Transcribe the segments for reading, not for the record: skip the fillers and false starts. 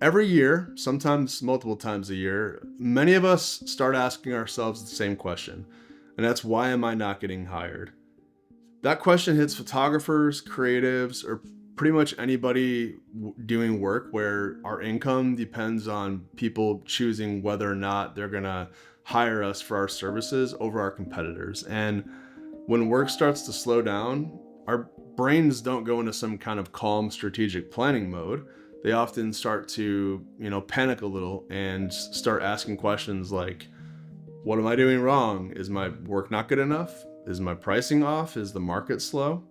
Every year, sometimes multiple times a year, many of us start asking ourselves the same question, and that's why am I not getting hired? That question hits photographers, creatives, or pretty much anybody doing work where our income depends on people choosing whether or not they're going to hire us for our services over our competitors. And when work starts to slow down, our brains don't go into some kind of calm strategic planning mode. They often start to, panic a little and start asking questions like, what am I doing wrong? Is my work not good enough? Is my pricing off? Is the market slow?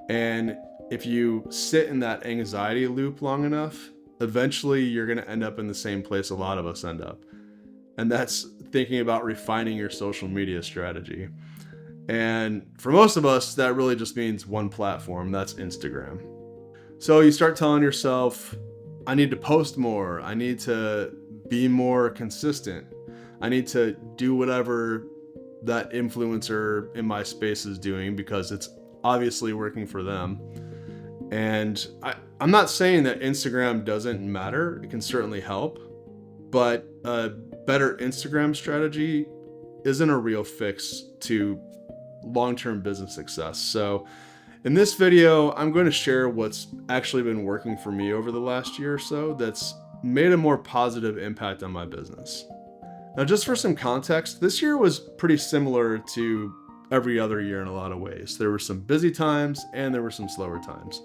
And if you sit in that anxiety loop long enough, eventually you're going to end up in the same place a lot of us end up. And that's thinking about refining your social media strategy. And for most of us, that really just means one platform, that's Instagram. So you start telling yourself, I need to post more. I need to be more consistent. I need to do whatever that influencer in my space is doing because it's obviously working for them. And I'm not saying that Instagram doesn't matter. It can certainly help. But a better Instagram strategy isn't a real fix to long-term business success. So in this video, I'm going to share what's actually been working for me over the last year or so that's made a more positive impact on my business. Now, just for some context, this year was pretty similar to every other year in a lot of ways. There were some busy times and there were some slower times.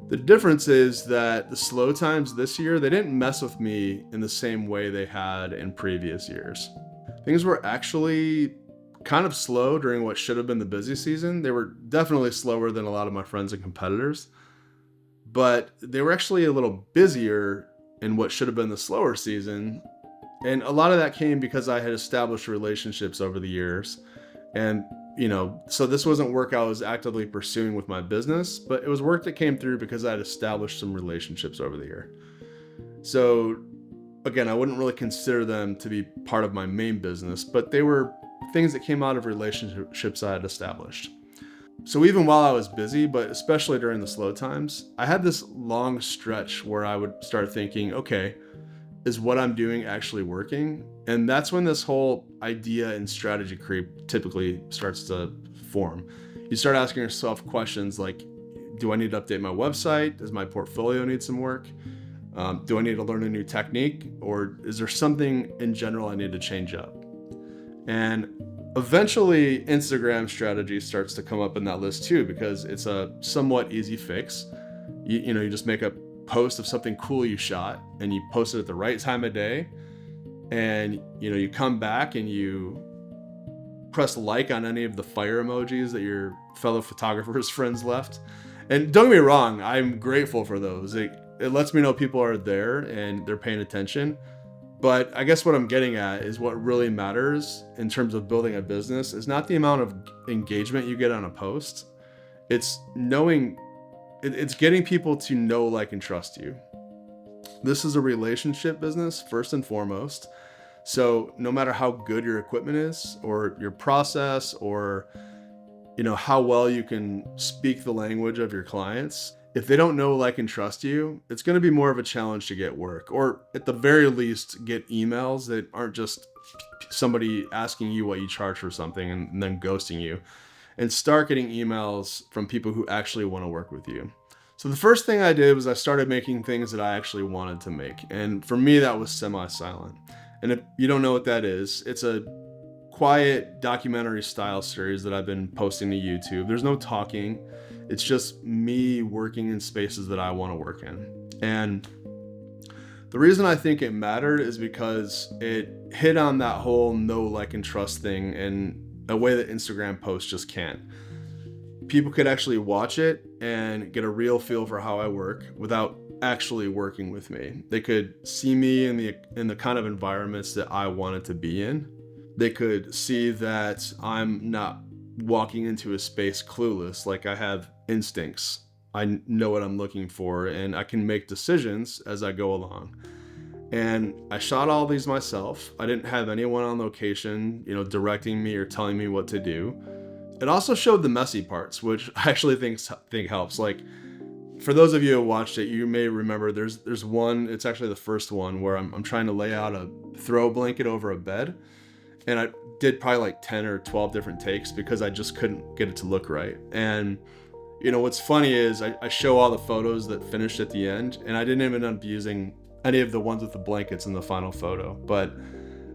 The difference is that the slow times this year, they didn't mess with me in the same way they had in previous years. Things were actually kind of slow during what should have been the busy season. They were definitely slower than a lot of my friends and competitors, but they were actually a little busier in what should have been the slower season. And a lot of that came because I had established relationships over the years. And, so this wasn't work I was actively pursuing with my business, but it was work that came through because I had established some relationships over the year. So again, I wouldn't really consider them to be part of my main business, but they were things that came out of relationships I had established. So even while I was busy, but especially during the slow times, I had this long stretch where I would start thinking, okay, is what I'm doing actually working? And that's when this whole idea and strategy creep typically starts to form. You start asking yourself questions like, do I need to update my website? Does my portfolio need some work? Do I need to learn a new technique? Or is there something in general I need to change up? And eventually Instagram strategy starts to come up in that list too, because it's a somewhat easy fix. You just make a post of something cool you shot and you post it at the right time of day, and you come back and you press like on any of the fire emojis that your fellow photographers friends left. And don't get me wrong, I'm grateful for those. It lets me know people are there and they're paying attention. But I guess what I'm getting at is what really matters in terms of building a business is not the amount of engagement you get on a post. It's getting people to know, like, and trust you. This is a relationship business first and foremost. So no matter how good your equipment is or your process or, how well you can speak the language of your clients, if they don't know, like, and trust you, it's going to be more of a challenge to get work, or at the very least get emails that aren't just somebody asking you what you charge for something and then ghosting you, and start getting emails from people who actually want to work with you. So the first thing I did was I started making things that I actually wanted to make. And for me, that was semi-silent. And if you don't know what that is, it's a quiet documentary style series that I've been posting to YouTube. There's no talking. It's just me working in spaces that I want to work in. And the reason I think it mattered is because it hit on that whole know, like, and trust thing in a way that Instagram posts just can't. People could actually watch it and get a real feel for how I work without actually working with me. They could see me in the kind of environments that I wanted to be in. They could see that I'm not walking into a space clueless, like I have instincts. I know what I'm looking for and I can make decisions as I go along. And I shot all these myself. I didn't have anyone on location, directing me or telling me what to do. It also showed the messy parts, which I actually think helps. Like, For those of you who watched it, you may remember there's one, it's actually the first one, where I'm trying to lay out a throw blanket over a bed. And I did probably like 10 or 12 different takes because I just couldn't get it to look right. And what's funny is I show all the photos that finished at the end, and I didn't even end up using any of the ones with the blankets in the final photo. But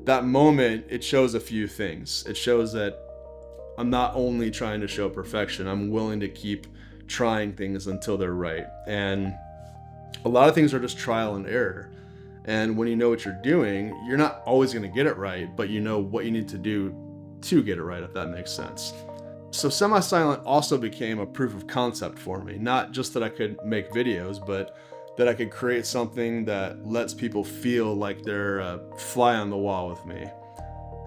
that moment, it shows a few things. It shows that I'm not only trying to show perfection, I'm willing to keep trying things until they're right. And a lot of things are just trial and error. And when you know what you're doing, you're not always going to get it right, but you know what you need to do to get it right, if that makes sense. So semi-silent also became a proof of concept for me. Not just that I could make videos, but that I could create something that lets people feel like they're a fly on the wall with me.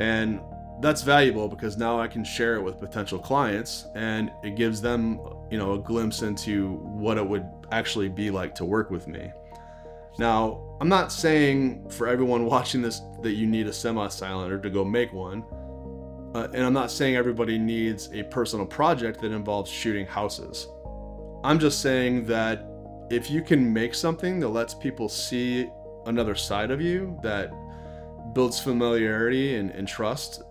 And that's valuable because now I can share it with potential clients, and it gives them, a glimpse into what it would actually be like to work with me. Now, I'm not saying for everyone watching this that you need a semi-silent or to go make one. And I'm not saying everybody needs a personal project that involves shooting houses. I'm just saying that if you can make something that lets people see another side of you, that builds familiarity and trust,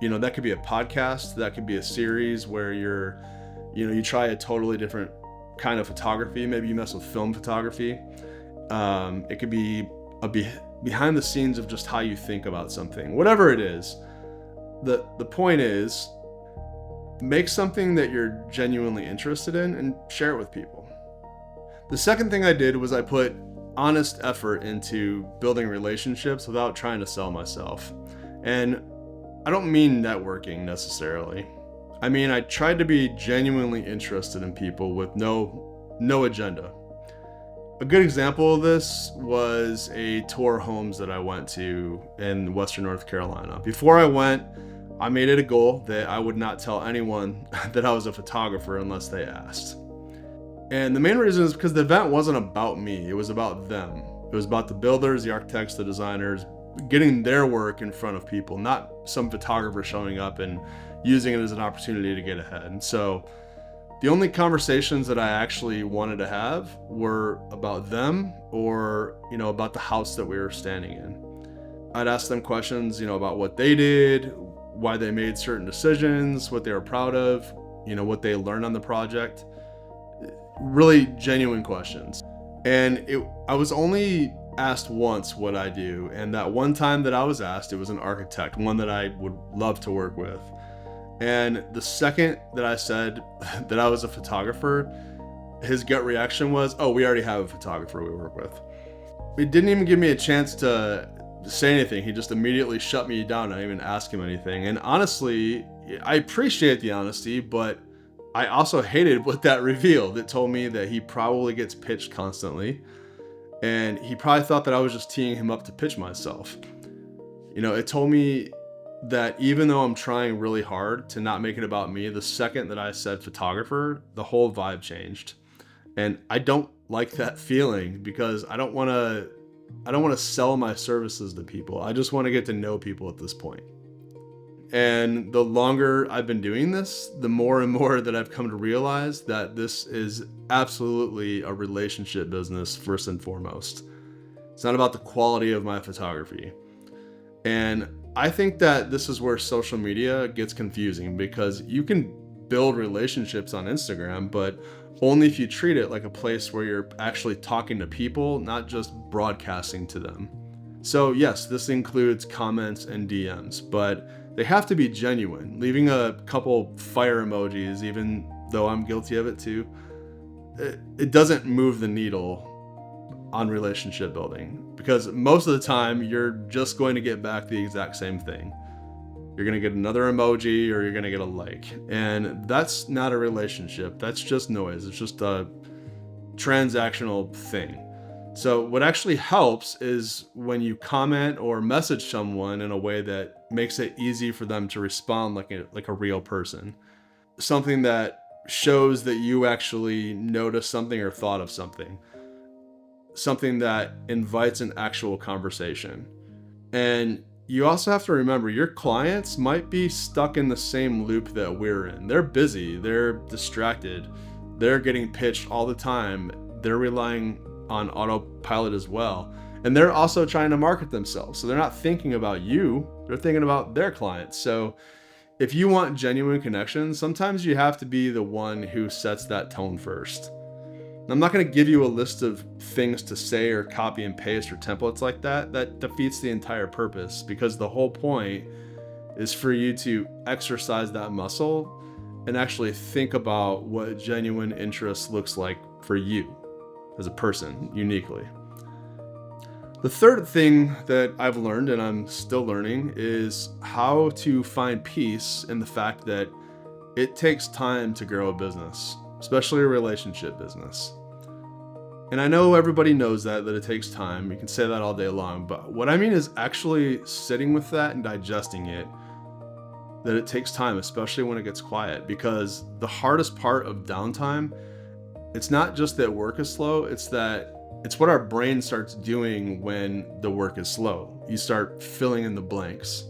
that could be a podcast, that could be a series where you try a totally different kind of photography. Maybe you mess with film photography. It could be behind the scenes of just how you think about something. Whatever it is, the point is, make something that you're genuinely interested in and share it with people. The second thing I did was I put honest effort into building relationships without trying to sell myself. And I don't mean networking necessarily. I mean, I tried to be genuinely interested in people with no agenda. A good example of this was a tour of homes that I went to in Western North Carolina. Before I went, I made it a goal that I would not tell anyone that I was a photographer unless they asked. And the main reason is because the event wasn't about me, it was about them. It was about the builders, the architects, the designers, getting their work in front of people, not some photographer showing up and using it as an opportunity to get ahead. And so the only conversations that I actually wanted to have were about them or, about the house that we were standing in. I'd ask them questions, about what they did, why they made certain decisions, what they were proud of, what they learned on the project. Really genuine questions. And I was only asked once what I do. And that one time that I was asked, it was an architect, one that I would love to work with. And the second that I said that I was a photographer, his gut reaction was, oh, we already have a photographer we work with. It didn't even give me a chance to say anything. He just immediately shut me down. I didn't even ask him anything. And honestly, I appreciate the honesty, but I also hated what that revealed. It told me that he probably gets pitched constantly. And he probably thought that I was just teeing him up to pitch myself. It told me that even though I'm trying really hard to not make it about me, the second that I said photographer, the whole vibe changed. And I don't like that feeling because I don't want to sell my services to people. I just want to get to know people at this point. And the longer I've been doing this, the more and more that I've come to realize that this is absolutely a relationship business first and foremost. It's not about the quality of my photography. And I think that this is where social media gets confusing because you can build relationships on Instagram, but only if you treat it like a place where you're actually talking to people, not just broadcasting to them. So yes, this includes comments and DMs, but they have to be genuine. Leaving a couple fire emojis, even though I'm guilty of it too, it doesn't move the needle on relationship building because most of the time you're just going to get back the exact same thing. You're going to get another emoji or you're going to get a like. And that's not a relationship. That's just noise. It's just a transactional thing. So what actually helps is when you comment or message someone in a way that makes it easy for them to respond like a real person. Something that shows that you actually noticed something or thought of something. Something that invites an actual conversation. And you also have to remember your clients might be stuck in the same loop that we're in. They're busy, they're distracted, they're getting pitched all the time. they're relying on autopilot as well. And they're also trying to market themselves. So they're not thinking about you, they're thinking about their clients. So if you want genuine connections, sometimes you have to be the one who sets that tone first. I'm not going to give you a list of things to say or copy and paste or templates like that. That defeats the entire purpose, because the whole point is for you to exercise that muscle and actually think about what genuine interest looks like for you as a person uniquely. The third thing that I've learned, and I'm still learning, is how to find peace in the fact that it takes time to grow a business, especially a relationship business. And I know everybody knows that it takes time. You can say that all day long, but what I mean is actually sitting with that and digesting it, that it takes time, especially when it gets quiet, because the hardest part of downtime, it's not just that work is slow, it's what our brain starts doing when the work is slow. You start filling in the blanks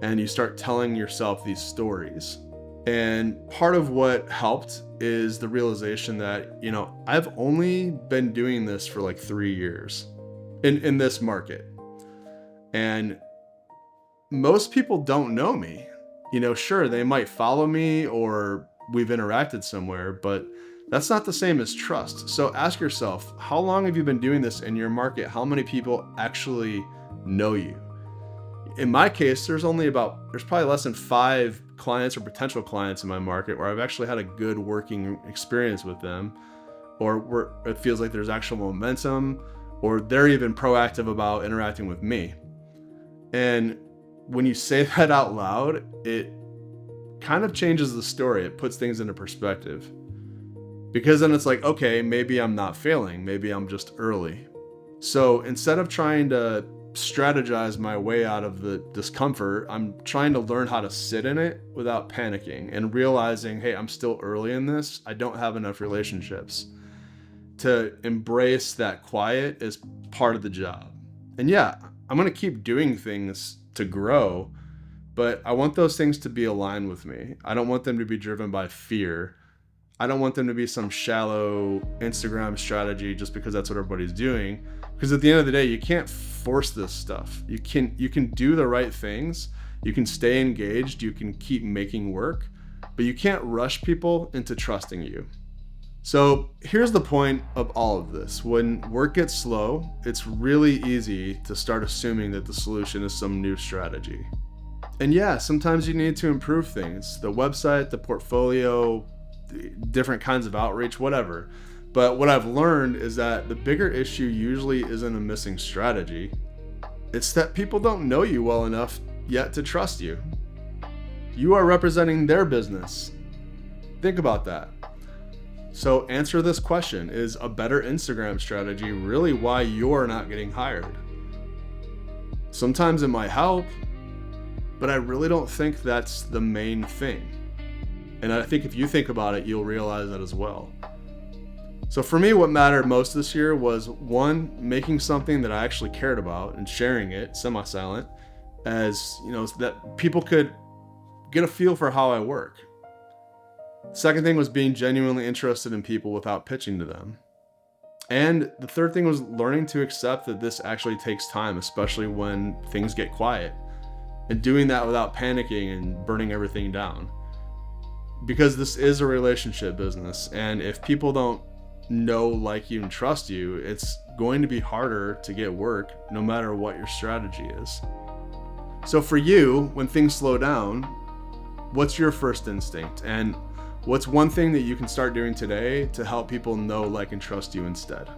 and you start telling yourself these stories. And part of what helped is the realization that, I've only been doing this for like 3 years in this market. And most people don't know me. Sure, they might follow me or we've interacted somewhere, but that's not the same as trust. So ask yourself, how long have you been doing this in your market? How many people actually know you? In my case, there's probably less than 5 clients or potential clients in my market where I've actually had a good working experience with them, or where it feels like there's actual momentum, or they're even proactive about interacting with me. And when you say that out loud, it kind of changes the story. It puts things into perspective. Because then it's like, okay, maybe I'm not failing. Maybe I'm just early. So instead of trying to strategize my way out of the discomfort, I'm trying to learn how to sit in it without panicking and realizing, hey, I'm still early in this. I don't have enough relationships. To embrace that quiet is part of the job. And yeah, I'm going to keep doing things to grow, but I want those things to be aligned with me. I don't want them to be driven by fear. I don't want them to be some shallow Instagram strategy just because that's what everybody's doing. Because at the end of the day, you can't force this stuff. You can do the right things. You can stay engaged. You can keep making work, but you can't rush people into trusting you. So here's the point of all of this. When work gets slow, it's really easy to start assuming that the solution is some new strategy. And yeah, sometimes you need to improve things. The website, the portfolio, different kinds of outreach, whatever. But what I've learned is that the bigger issue usually isn't a missing strategy. It's that people don't know you well enough yet to trust you. You are representing their business. Think about that. So answer this question: is a better Instagram strategy really why you're not getting hired? Sometimes it might help, but I really don't think that's the main thing. And I think if you think about it, you'll realize that as well. So for me, what mattered most this year was, one, making something that I actually cared about and sharing it semi-silent, as so that people could get a feel for how I work. Second thing was being genuinely interested in people without pitching to them. And the third thing was learning to accept that this actually takes time, especially when things get quiet, and doing that without panicking and burning everything down. Because this is a relationship business, and if people don't know, like you, and trust you, it's going to be harder to get work no matter what your strategy is. So for you, when things slow down, what's your first instinct? And what's one thing that you can start doing today to help people know, like, and trust you instead?